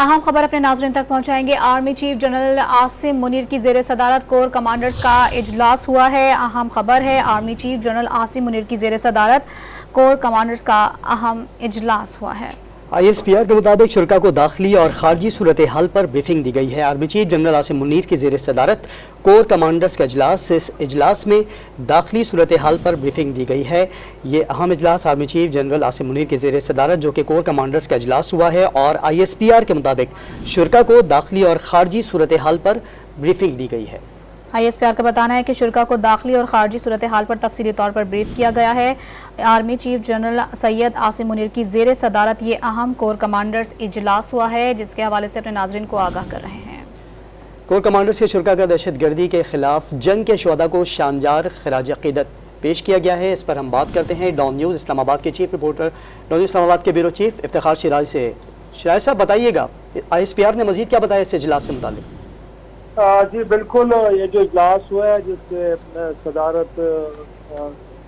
اہم خبر اپنے ناظرین تک پہنچائیں گے۔ Army chief general Asim Munir کی زیر صدارت کور کمانڈرز کا اجلاس ہوا ہے۔ اہم خبر ہے، army chief general Asim Munir کی زیر صدارت کور کمانڈرز کا اہم اجلاس ہوا ہے۔ ISPR کے مطابق شرکاء کو داخلی اور خارجی صورتحال پر بریفنگ دی گئی ہے۔ Army chief general Asim Munir کی زیر صدارت کور کمانڈرز کا اجلاس، اس اجلاس میں داخلی صورتحال پر بریفنگ دی گئی ہے۔ یہ اہم اجلاس army chief general Asim Munir کی زیر صدارت جو کہ کور کمانڈرز کا اجلاس ہوا ہے، اور ISPR کے مطابق شرکاء کو داخلی اور خارجی صورتحال پر بریفنگ دی گئی ہے۔ ISPR کا بتانا ہے کہ شرکاء کو داخلی اور خارجی صورتحال پر تفصیلی طور پر بریف کیا گیا ہے۔ Army chief general Syed Asim Munir کی زیر صدارت یہ اہم کور کمانڈرز اجلاس ہوا ہے، جس کے حوالے سے اپنے ناظرین کو آگاہ کر رہے ہیں۔ کور کمانڈرز کے شرکاء کا دہشت گردی کے خلاف جنگ کے شہداء کو شانجار خراج عقیدت پیش کیا گیا ہے۔ اس پر ہم بات کرتے ہیں ڈان نیوز اسلام آباد کے چیف رپورٹر، ڈان نیوز اسلام آباد کے بیورو چیف افتخار شیراز سے۔ شیراز صاحب بتائیے گا ISPR نے مزید کیا بتایا اس اجلاس سے متعلق؟ جی بالکل، یہ جو اجلاس ہوا ہے جس سے صدارت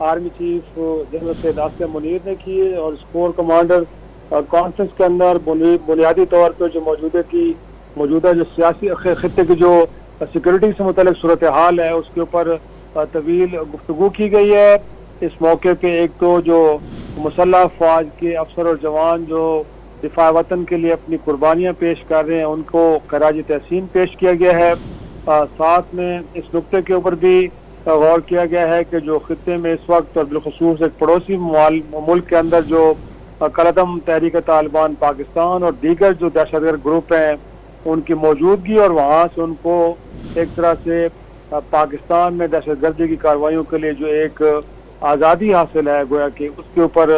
army chief general Syed Asim Munir نے کی ہے، اور کور کمانڈر کانفرنس کے اندر بنیادی طور پر جو موجودہ جو سیاسی خطے کی جو سیکورٹی سے متعلق صورتحال ہے اس کے اوپر طویل گفتگو کی گئی ہے۔ اس موقع پہ ایک تو جو مسلح افواج کے افسر اور جوان جو دفاع وطن کے لیے اپنی قربانیاں پیش کر رہے ہیں ان کو خراج تحسین پیش کیا گیا ہے۔ ساتھ میں اس نقطے کے اوپر بھی غور کیا گیا ہے کہ جو خطے میں اس وقت اور بالخصوص ایک پڑوسی ملک کے اندر جو کالعدم تحریک طالبان پاکستان اور دیگر جو دہشت گرد گروپ ہیں ان کی موجودگی، اور وہاں سے ان کو ایک طرح سے پاکستان میں دہشت گردی کی کارروائیوں کے لیے جو ایک آزادی حاصل ہے گویا کہ اس کے اوپر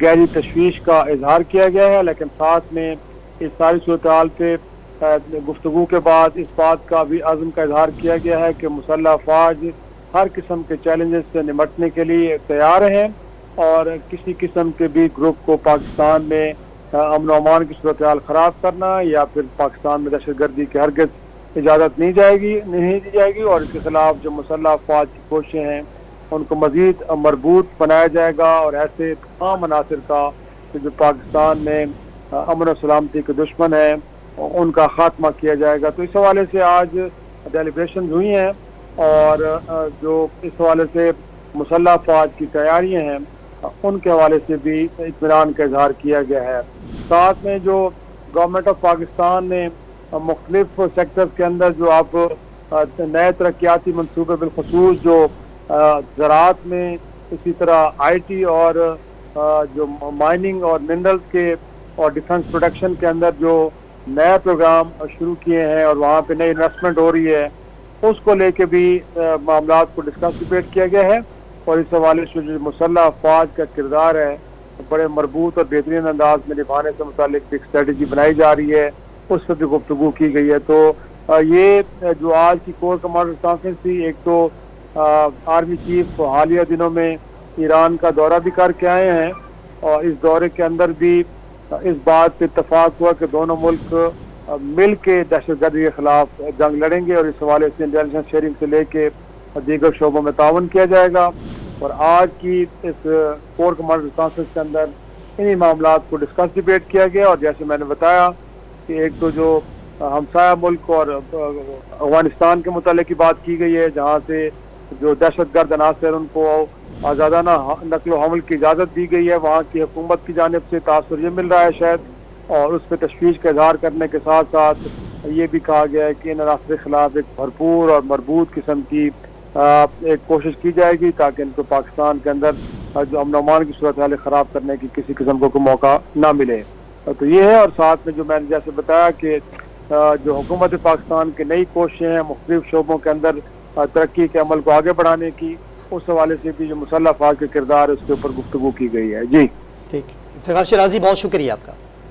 گہری تشویش کا اظہار کیا گیا ہے۔ لیکن ساتھ میں اس ساری صورتحال پہ گفتگو کے بعد اس بات کا بھی عزم کا اظہار کیا گیا ہے کہ مسلح افواج ہر قسم کے چیلنجز سے نمٹنے کے لیے تیار ہیں، اور کسی قسم کے بھی گروپ کو پاکستان میں امن و امان کی صورتحال خراب کرنا یا پھر پاکستان میں دہشت گردی کی ہرگز اجازت نہیں دی جائے گی، اور اس کے خلاف جو مسلح افواج کی کوششیں ہیں ان کو مزید مربوط بنایا جائے گا، اور ایسے تمام عناصر کا جو پاکستان میں امن و سلامتی کے دشمن ہیں ان کا خاتمہ کیا جائے گا۔ تو اس حوالے سے آج ڈیلیبریشن ہوئی ہیں، اور جو اس حوالے سے مسلح افواج کی تیاریاں ہیں ان کے حوالے سے بھی اطمینان کا اظہار کیا گیا ہے۔ ساتھ میں جو گورنمنٹ آف پاکستان نے مختلف سیکٹرز کے اندر جو آپ نئے ترقیاتی منصوبے بالخصوص جو زراعت میں، اسی طرح IT اور جو مائننگ اور منرلز کے اور ڈیفنس پروڈکشن کے اندر جو نئے پروگرام شروع کیے ہیں اور وہاں پہ نئی انویسٹمنٹ ہو رہی ہے اس کو لے کے بھی معاملات کو ڈسکس ڈبیٹ کیا گیا ہے، اور اس حوالے سے جو مسلح افواج کا کردار ہے بڑے مربوط اور بہترین انداز میں نبھانے سے متعلق ایک اسٹریٹجی بنائی جا رہی ہے، اس پر بھی گفتگو کی گئی ہے۔ تو یہ جو آج کی کور کمانڈر کانفرنس تھی، ایک تو آرمی چیف حالیہ دنوں میں ایران کا دورہ بھی کر کے آئے ہیں، اور اس دورے کے اندر بھی اس بات پہ اتفاق ہوا کہ دونوں ملک مل کے دہشت گردی کے خلاف جنگ لڑیں گے، اور اس حوالے سے انٹیلیجنس شیئرنگ سے لے کے دیگر شعبوں میں تعاون کیا جائے گا۔ اور آج کی اس کور کمانڈر کانفرنس کے اندر انہی معاملات کو ڈسکس ڈبیٹ کیا گیا، اور جیسے میں نے بتایا کہ ایک تو جو ہمسایہ ملک اور افغانستان کے متعلق کی بات کی گئی ہے، جہاں سے جو دہشت گرد عناصر ان کو آزادانہ نقل و حمل کی اجازت دی گئی ہے، وہاں کی حکومت کی جانب سے تاثر یہ مل رہا ہے شاید، اور اس پہ تشویش کا اظہار کرنے کے ساتھ ساتھ یہ بھی کہا گیا ہے کہ ان عناصر کے خلاف ایک بھرپور اور مربوط قسم کی ایک کوشش کی جائے گی تاکہ ان کو پاکستان کے اندر جو امن و امان کی صورتحال خراب کرنے کی کسی قسم کو کوئی موقع نہ ملے۔ تو یہ ہے، اور ساتھ میں جو میں نے جیسے بتایا کہ جو حکومت پاکستان کی نئی کوششیں ہیں مختلف شعبوں کے اندر ترقی کے عمل کو آگے بڑھانے کی، اس حوالے سے بھی جو مسلح افواج کے کردار ہے اس کے اوپر گفتگو کی گئی ہے۔ جی ٹھیک، افتخار شیرازی بہت شکریہ آپ کا۔